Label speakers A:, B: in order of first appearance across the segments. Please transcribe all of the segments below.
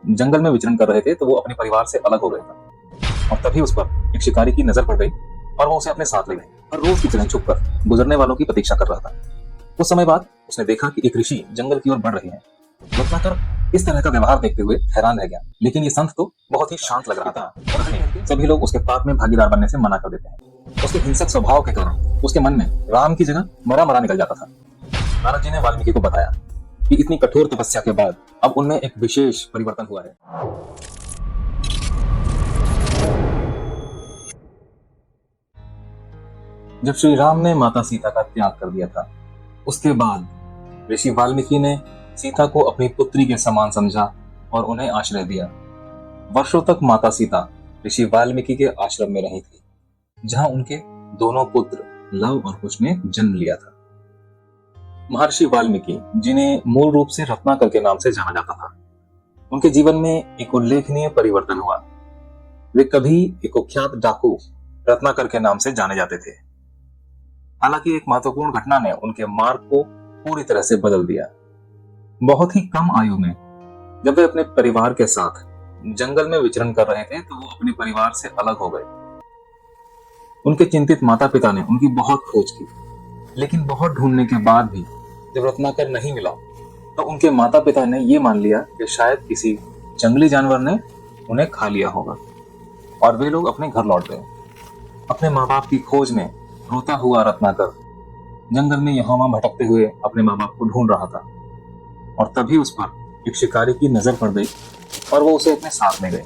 A: जंगल में विचरण कर रहे थे तो वो अपने परिवार से अलग हो गया था। और तभी उस पर एक शिकारी की नजर पड़ गई और वो उसे अपने साथ ले गई और रोज की तरह छुपकर गुजरने वालों की प्रतीक्षा कर रहा था। कुछ समय बाद उसने देखा कि एक ऋषि जंगल की ओर बढ़ रहे हैं। रत्नाकर इस तरह का व्यवहार देखते हुए हैरान रह गया, लेकिन ये संत तो बहुत ही शांत लग रहा था। सभी लोग उसके पाप में भागीदार बनने से मना कर देते हैं। उसके हिंसक स्वभाव के कारण उसके मन में राम की जगह मरा मरा निकल जाता था। नारद जी ने वाल्मीकि को बताया कि इतनी कठोर तपस्या के बाद अब उनमें एक विशेष परिवर्तन हुआ है। जब श्री राम ने माता सीता का त्याग कर दिया था, उसके बाद ऋषि वाल्मीकि ने सीता को अपनी पुत्री के समान समझा और उन्हें आश्रय दिया। वर्षों तक माता सीता ऋषि वाल्मीकि के आश्रम में रही थी, जहां उनके दोनों पुत्र लव और कुश ने जन्म लिया था। महर्षि वाल्मीकि, जिन्हें मूल रूप से रत्नाकर के नाम से जाना जाता था, उनके जीवन में एक उल्लेखनीय परिवर्तन हुआ। वे कभी एक कुख्यात डाकू रत्नाकर के नाम से जाने जाते थे। हालांकि एक महत्वपूर्ण घटना ने उनके मार्ग को पूरी तरह से बदल दिया। बहुत ही कम आयु में जब वे अपने परिवार के साथ जंगल में विचरण कर रहे थे तो वो अपने परिवार से अलग हो गए। उनके चिंतित माता पिता ने उनकी बहुत खोज की, लेकिन बहुत ढूंढने के बाद भी जब रत्नाकर नहीं मिला तो उनके माता पिता ने यह मान लिया कि शायद किसी जंगली जानवर ने उन्हें खा लिया होगा, और वे लोग अपने घर लौट गए। अपने माँ बाप की खोज में रोता हुआ रत्नाकर जंगल में यहाँ वहां भटकते हुए अपने माँ बाप को ढूंढ रहा था, और तभी उस पर एक शिकारी की नजर पड़ गई और वो उसे अपने साथ ले गए।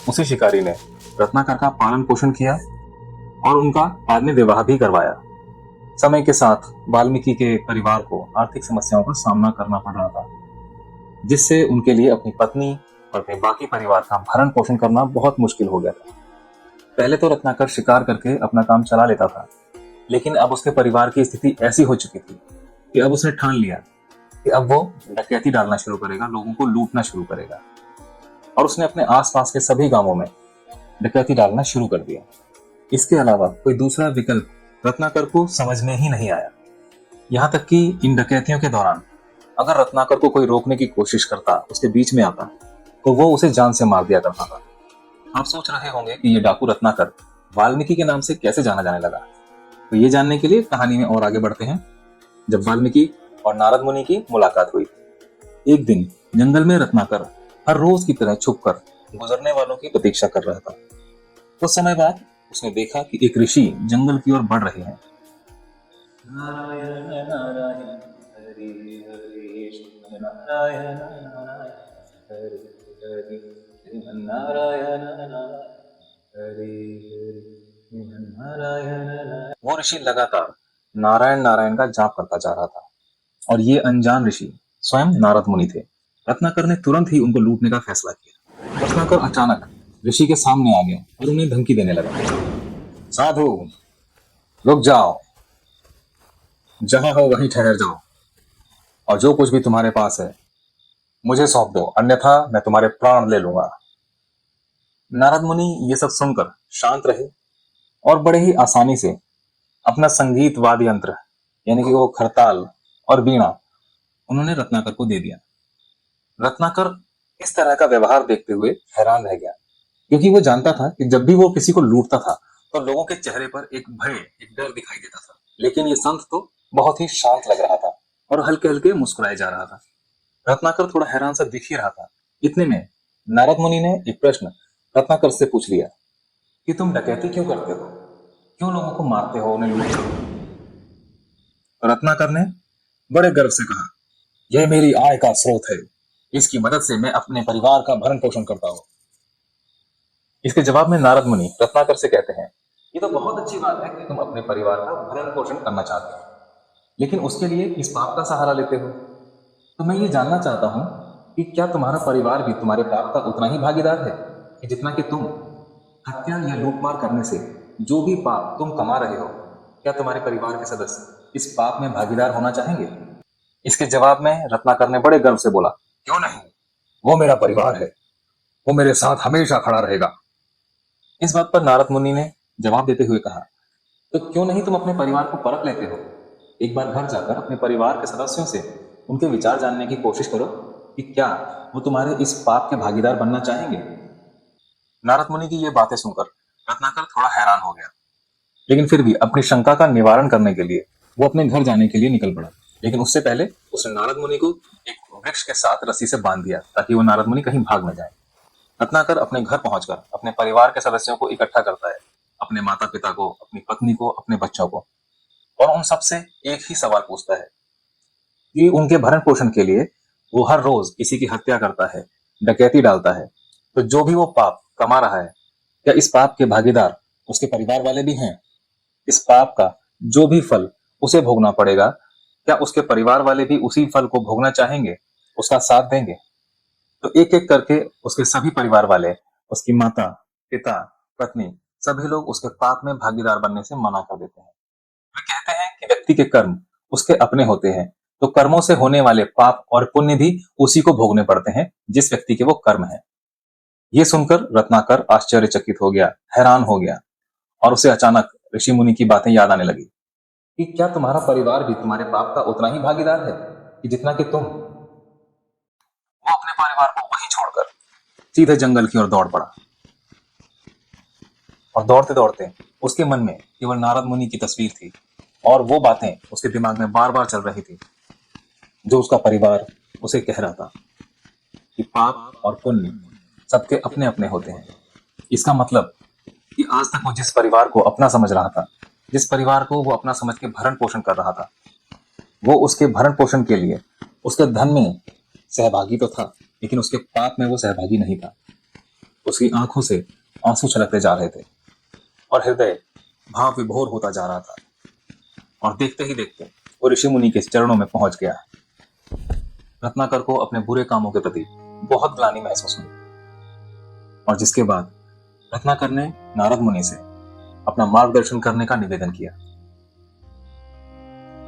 A: उसी शिकारी ने रत्नाकर का पालन पोषण किया और उनका बाद में विवाह भी करवाया। समय के साथ वाल्मीकि के परिवार को आर्थिक समस्याओं का सामना करना पड़ रहा था, जिससे उनके लिए अपनी पत्नी और अपने बाकी परिवार का भरण पोषण करना बहुत मुश्किल हो गया था। पहले तो रत्नाकर शिकार करके अपना काम चला लेता था, लेकिन अब उसके परिवार की स्थिति ऐसी हो चुकी थी कि अब उसने ठान लिया कि अब वो डकैती डालना शुरू करेगा, लोगों को लूटना शुरू करेगा, और उसने अपने आसपास के सभी गांवों में डकैती डालना शुरू कर दिया। इसके अलावा कोई दूसरा विकल्प रत्नाकर को समझ में ही नहीं आया। यहाँ तक कि इन डकैतियों के दौरान अगर रत्नाकर को कोई रोकने की कोशिश करता, उसके बीच में आता, तो वो उसे जान से मार दिया करता था। आप सोच रहे होंगे कि ये डाकू रत्नाकर वाल्मीकि के नाम से कैसे जाना जाने लगा। तो ये जानने के लिए कहानी में और आगे बढ़ते हैं। जब वाल्मीकि और नारद मुनि की मुलाकात हुई, एक दिन जंगल में रत्नाकर हर रोज की तरह छुपकर गुजरने वालों की प्रतीक्षा कर रहा था। कुछ समय बाद उसने देखा कि एक ऋषि जंगल की ओर बढ़ रहे हैं। नारायण नारायण हरि हरि नारायण नारायण हरि हरि नारायण नारायण। वो ऋषि लगातार नारायण नारायण का जाप करता जा रहा था, और ये अनजान ऋषि स्वयं नारद मुनि थे। रत्नाकर ने तुरंत ही उनको लूटने का फैसला किया। रत्नाकर अचानक ऋषि के सामने आ गया और उन्हें धमकी देने लगा। साधु, रुक जाओ, जहां हो वहीं ठहर जाओ, और जो कुछ भी तुम्हारे पास है मुझे सौंप दो, अन्यथा मैं तुम्हारे प्राण ले लूंगा। नारद मुनि ये सब सुनकर शांत रहे और बड़े ही आसानी से अपना संगीत वाद्य यंत्र, यानी कि वो खरताल और बीणा, उन्होंने रत्नाकर को दे दिया। रत्नाकर इस तरह का व्यवहार देखते हुए हैरान रह गया, क्योंकि वो जानता था कि जब भी वो किसी को लूटता था तो लोगों के चेहरे पर एक भय, एक डर दिखाई देता था, लेकिन ये संत तो बहुत ही शांत लग रहा था और हल्के हल्के मुस्कुराए जा रहा था। रत्नाकर थोड़ा हैरान सा दिख ही रहा था। इतने में नारद मुनि ने एक प्रश्न रत्नाकर से पूछ लिया कि तुम डकैती क्यों करते हो, क्यों लोगों को मारते हो, उन्हें लूटते हो। रत्नाकर ने बड़े गर्व से कहा, यह मेरी आय का स्रोत है, इसकी मदद से मैं अपने परिवार का भरण पोषण करता हूँ। इसके जवाब में नारद मुनि रत्नाकर से कहते हैं, ये तो बहुत अच्छी बात है कि तुम अपने परिवार का भरण पोषण करना चाहते हो, लेकिन उसके लिए इस पाप का सहारा लेते हो। तो मैं ये जानना चाहता हूँ कि क्या तुम्हारा परिवार भी तुम्हारे पाप का उतना ही भागीदार है कि जितना कि तुम? हत्या या लूटमार करने से जो भी पाप तुम कमा रहे हो, क्या तुम्हारे परिवार के सदस्य इस पाप में भागीदार होना चाहेंगे? इसके जवाब में रत्नाकर ने बड़े गर्व से बोला, क्यों नहीं, वो मेरा परिवार है, वो मेरे साथ हमेशा खड़ा रहेगा। इस बात पर नारद मुनि ने जवाब देते हुए कहा, तो क्यों नहीं तुम अपने परिवार को परख लेते हो? एक बार घर जाकर अपने परिवार के सदस्यों से उनके विचार जानने की कोशिश करो। कि क्या वो तुम्हारे इस पाप के भागीदार बनना चाहेंगे। नारद मुनि की ये बातें सुनकर रत्नाकर थोड़ा हैरान हो गया, लेकिन फिर भी अपनी शंका का निवारण करने के लिए वो अपने घर जाने के लिए निकल पड़ा। लेकिन उससे पहले उसने नारद मुनि को एक वृक्ष के साथ रस्सी से बांध दिया ताकि वो नारद मुनि कहीं भाग न जाए। रत्नाकर अपने घर पहुंचकर अपने परिवार के सदस्यों को इकट्ठा करता है, अपने माता पिता को, अपनी पत्नी को, अपने बच्चों को, और उन सबसे एक ही सवाल पूछता है कि उनके भरण पोषण के लिए वो हर रोज किसी की हत्या करता है, डकैती डालता है, तो जो भी वो पाप कमा रहा है, क्या इस पाप के भागीदार उसके परिवार वाले भी हैं? इस पाप का जो भी फल उसे भोगना पड़ेगा, क्या उसके परिवार वाले भी उसी फल को भोगना चाहेंगे, उसका साथ देंगे? तो एक एक करके उसके सभी परिवार वाले, उसकी माता, पिता, पत्नी, सभी लोग उसके पाप में भागीदार बनने से मना कर देते हैं। वे कहते हैं कि व्यक्ति के कर्म उसके अपने होते हैं, तो कर्मों से होने वाले पाप और पुण्य भी उसी को भोगने पड़ते हैं जिस व्यक्ति के वो कर्म है। ये सुनकर रत्नाकर आश्चर्यचकित हो गया, हैरान हो गया, और उसे अचानक ऋषि मुनि की बातें याद आने लगी कि क्या तुम्हारा परिवार भी तुम्हारे पाप का उतना ही भागीदार है कि जितना कि तुम। वो अपने परिवार को वहीं छोड़कर सीधे जंगल की ओर दौड़ पड़ा, और दौड़ते दौड़ते उसके मन में केवल नारद मुनि की तस्वीर थी और वो बातें उसके दिमाग में बार बार चल रही थी जो उसका परिवार उसे कह रहा था कि पाप और पुण्य सबके अपने अपने होते हैं। इसका मतलब कि आज तक वो जिस परिवार को अपना समझ रहा था, जिस परिवार को वो अपना समझ के भरण पोषण कर रहा था, वो उसके भरण पोषण के लिए उसके धन में सहभागी तो था, लेकिन उसके पाप में वो सहभागी नहीं था। उसकी आंखों से आंसू छलकते जा रहे थे और हृदय भाव विभोर होता जा रहा था, और देखते ही देखते वो ऋषि मुनि के चरणों में पहुंच गया। रत्नाकर को अपने बुरे कामों के प्रति बहुत ग्लानि महसूस हुई, और जिसके बाद रत्नाकर ने नारद मुनि से अपना मार्गदर्शन करने का निवेदन किया।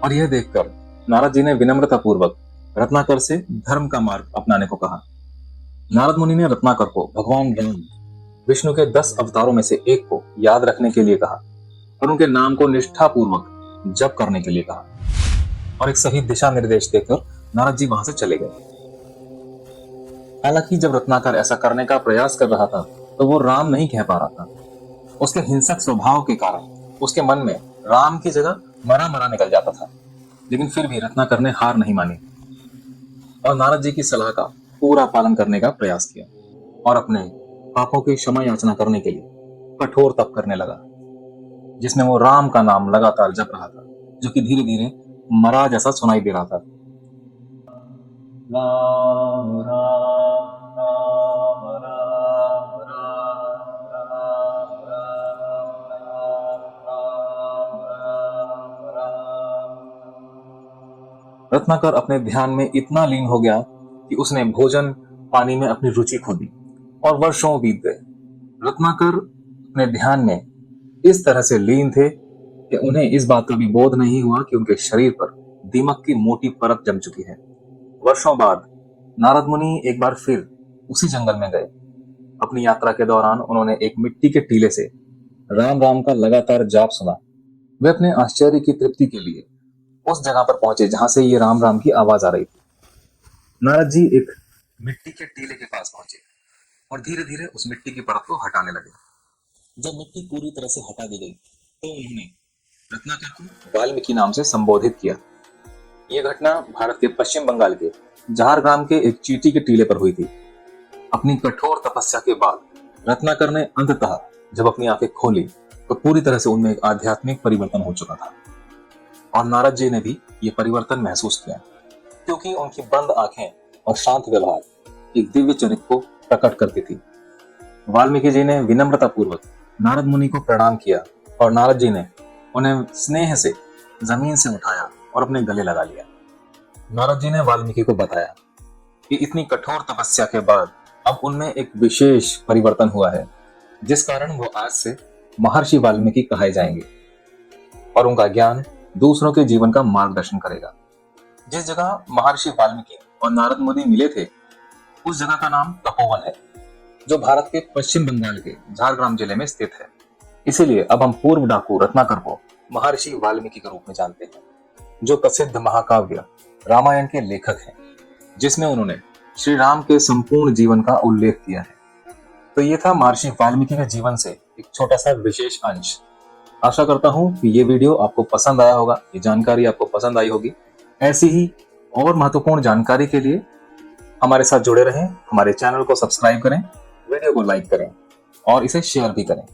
A: और यह देखकर नारद जी ने विनम्रता पूर्वक रत्नाकर से धर्म का मार्ग अपनाने को कहा। नारद मुनि ने रत्नाकर को भगवान राम, विष्णु के 10 अवतारों में से एक को याद रखने के लिए कहा और उनके नाम को निष्ठा पूर्वक जप करने के लिए कहा, और एक सही दिशा निर्देश देकर नारद जी वहां से चले गए। हालांकि जब रत्नाकर ऐसा करने का प्रयास कर रहा था तो वो राम नहीं कह पा रहा था। उसके हिंसक स्वभाव के कारण उसके मन में राम की जगह मरा मरा निकल जाता था, लेकिन फिर भी रत्नाकर ने हार नहीं मानी और नारद जी की सलाह का पूरा पालन करने का प्रयास किया और अपने पापों की क्षमा याचना करने के लिए कठोर तप करने लगा, जिसमें वो राम का नाम लगातार जप रहा था, जो कि धीरे धीरे मरा जैसा सुनाई दे रहा था। राम राम राम राम राम राम राम राम राम। रत्नाकर अपने ध्यान में इतना लीन हो गया कि उसने भोजन पानी में अपनी रुचि खो दी और वर्षों बीत गए। रत्नाकर अपने ध्यान में इस तरह से लीन थे कि उन्हें इस बात का भी बोध नहीं हुआ कि उनके शरीर पर दीमक की मोटी परत जम चुकी है। वर्षों बाद नारद मुनि एक बार फिर उसी जंगल में गए। अपनी यात्रा के दौरान उन्होंने एक मिट्टी के टीले से राम राम का लगातार जाप सुना। वे अपने आश्चर्य की तृप्ति के लिए उस जगह पर पहुंचे जहां से ये राम राम की आवाज आ रही थी। नारद जी एक मिट्टी के टीले के पास पहुंचे और धीरे धीरे उस मिट्टी की परत को हटाने लगे। जब मिट्टी पूरी तरह से हटा दी गई तो उन्होंने रत्नाकर को वाल्मीकि नाम से संबोधित किया। यह घटना भारत के पश्चिम बंगाल के झारग्राम के एक चींटी के टीले पर हुई थी। अपनी कठोर तपस्या के बाद रत्नाकर ने अंततः जब अपनी आंखें खोली तो पूरी तरह से उनमें एक आध्यात्मिक परिवर्तन हो चुका था, और नारद जी ने भी ये परिवर्तन महसूस किया, क्योंकि उनकी बंद आंखें और शांत व्यवहार एक दिव्य चरित्र को प्रकट करती थी। वाल्मीकि जी ने विनम्रता पूर्वक नारद मुनि को प्रणाम किया और नारद जी ने उन्हें स्नेह से जमीन से उठाया और अपने गले लगा लिया। नारद जी ने वाल्मीकि को बताया कि इतनी कठोर तपस्या के बाद अब उनमें एक विशेष परिवर्तन हुआ है, जिस कारण वो आज से महर्षि वाल्मीकि कहे जाएंगे और उनका ज्ञान दूसरों के जीवन का मार्गदर्शन करेगा। जिस जगह महर्षि वाल्मीकि और नारद मुनि मिले थे उस जगह का नाम तपोवन है, जो भारत के पश्चिम बंगाल के झारग्राम जिले में स्थित है। इसीलिए अब हम पूर्व डाकू रत्नाकर को महर्षि वाल्मीकि के रूप में जानते हैं, जो प्रसिद्ध महाकाव्य रामायण के लेखक हैं, जिसमें उन्होंने श्री राम के संपूर्ण जीवन का उल्लेख किया है। तो ये था महर्षि वाल्मीकि के जीवन से एक छोटा सा विशेष अंश। आशा करता हूँ कि ये वीडियो आपको पसंद आया होगा, ये जानकारी आपको पसंद आई होगी। ऐसी ही और महत्वपूर्ण जानकारी के लिए हमारे साथ जुड़े रहें, हमारे चैनल को सब्सक्राइब करें, वीडियो को लाइक करें और इसे शेयर भी करें।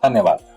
A: धन्यवाद।